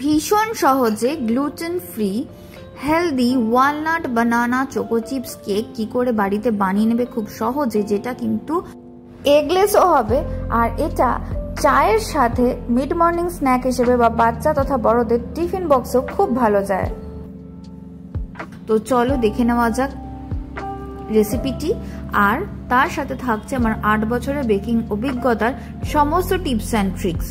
ভীষণ সহজে gluten free healthy walnut বানানা choco chips cake কি করে বাড়িতে বানিয়ে নেবে খুব সহজে, যেটা কিন্তু এগলেসও হবে। আর এটা চায়ের সাথে মিড মর্নিং স্ন্যাক হিসেবে বা বাচ্চা তথা বড়দের টিফিন বক্সও খুব ভালো যায়। তো চলো দেখে নেওয়া যাক রেসিপিটি। আর তার সাথে থাকছে আমার 8 বছরের বেকিং অভিজ্ঞতার সমস্ত টিপস অ্যান্ড ট্রিক্স।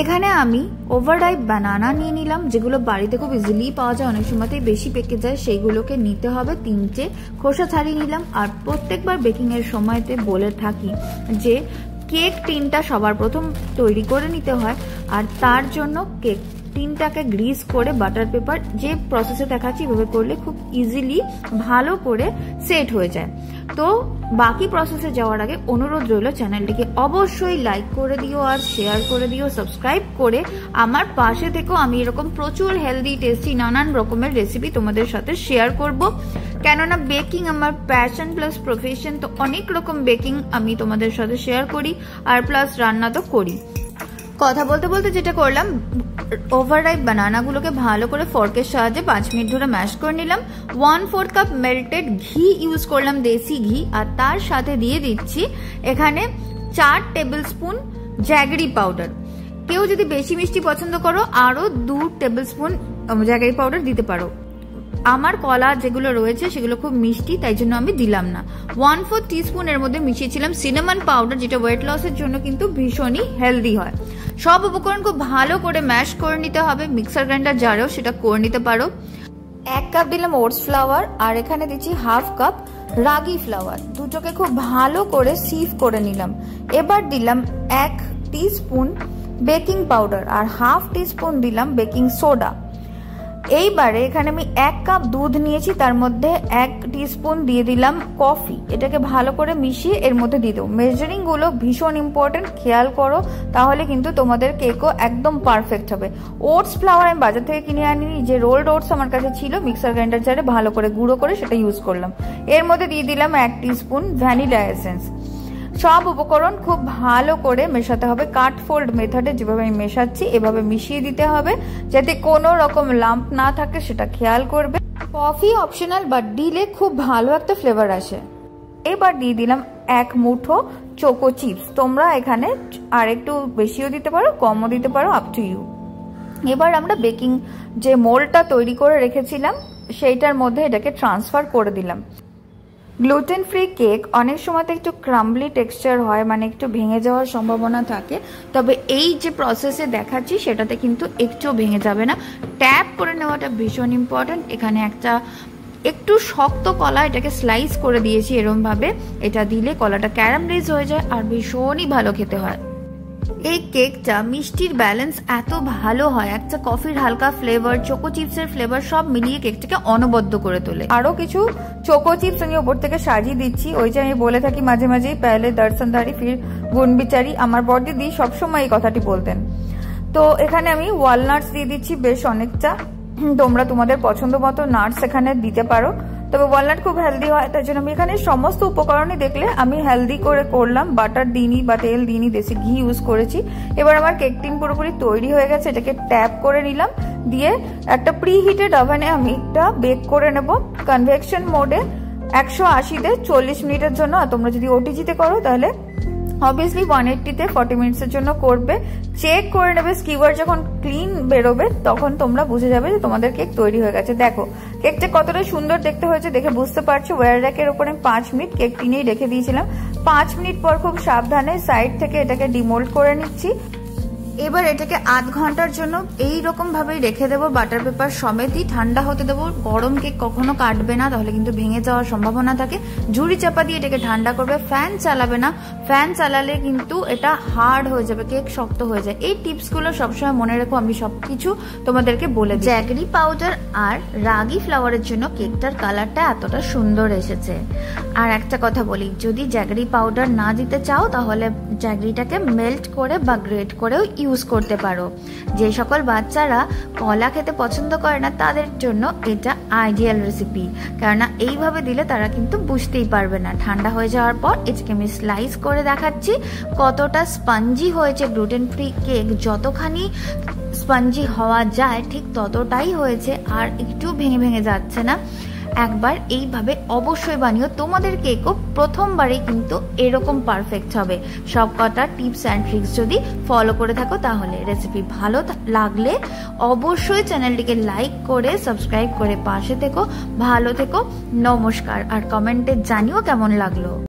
এখানে আমি ওভাররাইপ বানানা নিয়ে নিলাম, যেগুলো বাড়িতে খুব ইজিলি পাওয়া যায়, অনেক সময়তেই বেশি পেকে যায়, সেইগুলোকে নিতে হবে। 3টে খোসা ছাড়িয়ে নিলাম। আর প্রত্যেকবার বেকিং এর সময়তে বলে থাকি যে কেক টিনটা সবার প্রথম তৈরি করে নিতে হয়, আর তার জন্য কেক টিনটাকে গ্রিস করে বাটার পেপার যে প্রসেসে দেখাচ্ছি এভাবে করলে খুব ইজিলি ভালো করে সেট হয়ে যায়। তো বাকি প্রসেসে যাওয়ার আগে অনুরোধ রইল চ্যানেলটিকে অবশ্যই লাইক করে দিও আর শেয়ার করে দিও, সাবস্ক্রাইব করে আমার পাশে থেকেও। আমি এরকম প্রচুর হেলদি টেস্টি নানান রকমের রেসিপি তোমাদের সাথে শেয়ার করব, কেননা বেকিং আমার প্যাশন প্লাস প্রফেশন। তো অনেক রকম বেকিং আমি তোমাদের সাথে শেয়ার করি আর প্লাস রান্না তো করি। কথা বলতে বলতে যেটা করলাম, ওভাররাইপ বানানাগুলোকে ভালো করে ফর্কের সাহায্যে 5 মিনিট ধরে ম্যাশ করে নিলাম। 1/4 কাপ মেল্টেড ঘি ইউজ করলাম, দেশি ঘি। আর তার সাথে দিয়ে দিচ্ছি এখানে 4 টেবিল স্পুন জ্যাগরি পাউডার। কেউ যদি বেশি মিষ্টি পছন্দ করো আরো 2 টেবিল স্পুন জ্যাগরি পাউডার দিতে পারো। আমার কলা যেগুলো রয়েছে সেগুলো খুব মিষ্টি, তাই জন্য আমি দিলাম না। 1/4 টিস্পুন এর মধ্যে মিশিয়েছিলাম সিনামন পাউডার, যেটা ওয়েট লসের জন্য কিন্তু ভীষণই হেলদি হয়। সব উপকরণ খুব ভালো করে ম্যাশ করে নিতে হবে। মিক্সার গ্রাইন্ডার জারেও সেটা করে নিতে পারো। 1 কাপ দিলাম ওটস ফ্লাওয়ার, আর এখানে দিচ্ছি 1/2 কাপ রাগি ফ্লাওয়ার। দুটোকে খুব ভালো করে সিভ করে নিলাম। এবার দিলাম 1 টিস্পুন বেকিং পাউডার আর 1/2 টিস্পুন দিলাম বেকিং সোডা। এইবারে এখানে আমি 1 কাপ দুধ নিয়েছি, তার মধ্যে 1 টিস্পুন দিয়ে দিলাম কফি। এটাকে ভালো করে মিশিয়ে এর মধ্যে দিয়ে দেবো। মেজারিং গুলো ভীষণ ইম্পর্টেন্ট, খেয়াল করো, তাহলে কিন্তু তোমাদের কেকও একদম পারফেক্ট হবে। ওটস ফ্লাওয়ার আমি বাজার থেকে কিনে আনিনি, যে রোলড ওটস আমার কাছে ছিল, মিক্সার গ্রাইন্ডার জারে ভালো করে গুঁড়ো করে সেটা ইউজ করলাম। এর মধ্যে দিয়ে দিলাম 1 টিস্পুন ভ্যানিলা এসেন্স। সব উপকরণ খুব ভালো করে মেশাতে হবে। কাট ফোল্ড মেথডে যেভাবে আমি মেশাচ্ছি এভাবে মিশিয়ে দিতে হবে, যাতে কোনো রকম লাম্প না থাকে, সেটা খেয়াল করবে। কফি অপশনাল, বাট দিলে খুব ভালো একটা ফ্লেভার আসে। এবার দিয়ে দিলাম 1 মুঠো চোকো চিপস। তোমরা এখানে আর একটু বেশিও দিতে পারো, কমও দিতে পারো, আপ টু ইউ। এবার আমরা বেকিং যে মোল্ডটা তৈরি করে রেখেছিলাম সেইটার মধ্যে এটাকে ট্রান্সফার করে দিলাম। গ্লুটেন ফ্রি কেক অনেক সময় একটু ক্রাম্বলি টেক্সচার হয়, মানে একটু ভেঙে যাওয়ার সম্ভাবনা থাকে, তবে এই যে প্রসেসে দেখাচ্ছি সেটাতে কিন্তু একটু ভেঙে যাবে না। ট্যাপ করে নেওয়াটা ভীষণ ইম্পর্টেন্ট। এখানে একটু শক্ত কলা, এটাকে স্লাইস করে দিয়েছি এরম ভাবে। এটা দিলে কলাটা ক্যারামেলাইজ হয়ে যায় আর ভীষণই ভালো খেতে হয়। এই কেকটা মিষ্টির ব্যালেন্স এত ভালো হয়, একটা কফির হালকা ফ্লেভার, চোকো চিপসের ফ্লেভার সব মিলিয়ে কেকটাকে অনবদ্য করে তোলে। আরো কিছু চোকো চিপস আমি ওপর থেকে সাজিয়ে দিচ্ছি। ওই যে আমি বলে থাকি মাঝে মাঝেই, পেলে দর্শনধারী ফির গুণ বিচারি, আমার বড়দিদি সবসময় এই কথাটি বলতেন। তো এখানে আমি ওয়ালনাটস দিয়ে দিচ্ছি বেশ অনেকটা। তোমরা তোমাদের পছন্দ মতো নাটস এখানে দিতে পারো, তবে ওয়ালনাট খুব হেলদি হয়, তাই জন্য আমি এখানে সমস্ত উপকরণই দেখলে আমি হেলদি করে করলাম। বাটার দিইনি বা তেল দিইনি, দেশি ঘি ইউজ করেছি। এবার আমার কেক টিন পুরোপুরি তৈরি হয়ে গেছে। এটাকে ট্যাপ করে নিলাম, দিয়ে একটা প্রি হিটেড ওভেনে আমি এটা বেক করে নেব কনভেকশন মোডে 180-তে 40 মিনিটের জন্য। আর তোমরা যদি ওটিজিতে করো তাহলে অবভিয়াসলি 180-তে 40 মিনিটসের জন্য করবে। চেক করে নেবে, স্কিওয়ার যখন ক্লিন বেরোবে তখন তোমরা বুঝে যাবে যে তোমাদের কেক তৈরি হয়ে গেছে। দেখো কেকটা কতটা সুন্দর দেখতে হয়েছে, দেখে বুঝতে পারছো। ওয়্যার র্যাকের উপরে 5 মিনিট কেক টিনেই রেখে দিয়েছিলাম। 5 মিনিট পর খুব সাবধানে সাইড থেকে এটাকে ডিমোল্ড করে নিচ্ছি। এবার এটাকে আধ ঘন্টার জন্য এই রকম ভাবেই রেখে দেবো, বাটার পেপার সমেতই ঠান্ডা হতে দেবো। গরম কেক কখনো কাটবে না, তাহলে কিন্তু ভেঙে যাওয়ার সম্ভাবনা থাকে। ঝুড়ি চাপা দিয়ে এটাকে ঠান্ডা করবে, ফ্যান চালাবে না। ফ্যান চালালে কিন্তু এটা হার্ড হয়ে যাবে, কেক শক্ত হয়ে যায়। এই টিপসগুলো সবসময় মনে রেখো, আমি সবকিছু তোমাদেরকে বলে দিই। জ্যাগরি পাউডার আর রাগি ফ্লাওয়ারের জন্য কেকটার কালারটা এতটা সুন্দর এসেছে। আর একটা কথা বলি, যদি জ্যাগরি পাউডার না দিতে চাও তাহলে জ্যাগরিটাকে মেল্ট করে বা গ্রেট করেও ইউজ করতে পারো। যে সকল বাচ্চারা কলা খেতে পছন্দ করে না তাদের জন্য এটা আইডিয়াল রেসিপি, কেননা এইভাবে দিলে তারা কিন্তু বুঝতেই পারবে না। ঠান্ডা হয়ে যাওয়ার পর এটাকে আমি স্লাইস করে দেখাচ্ছি কতটা স্পঞ্জি হয়েছে। গ্লুটেন ফ্রি কেক যতখানি স্পঞ্জি হওয়া যায় ঠিক ততটাই হয়েছে, আর একটু ভেঙে ভেঙে যাচ্ছে না। একবার এইভাবে অবশ্যই বানিও, তোমাদের কেকও প্রথমবারে কিন্তু এরকম পারফেক্ট হবে। সব কটা টিপস অ্যান্ড ট্রিক্স যদি ফলো করে থাকো তাহলে। রেসিপি ভালো লাগলে অবশ্যই চ্যানেলটিকে লাইক করে সাবস্ক্রাইব করে পাশে থেকো। ভালো থেকো, নমস্কার। আর কমেন্টে জানিও কেমন লাগলো।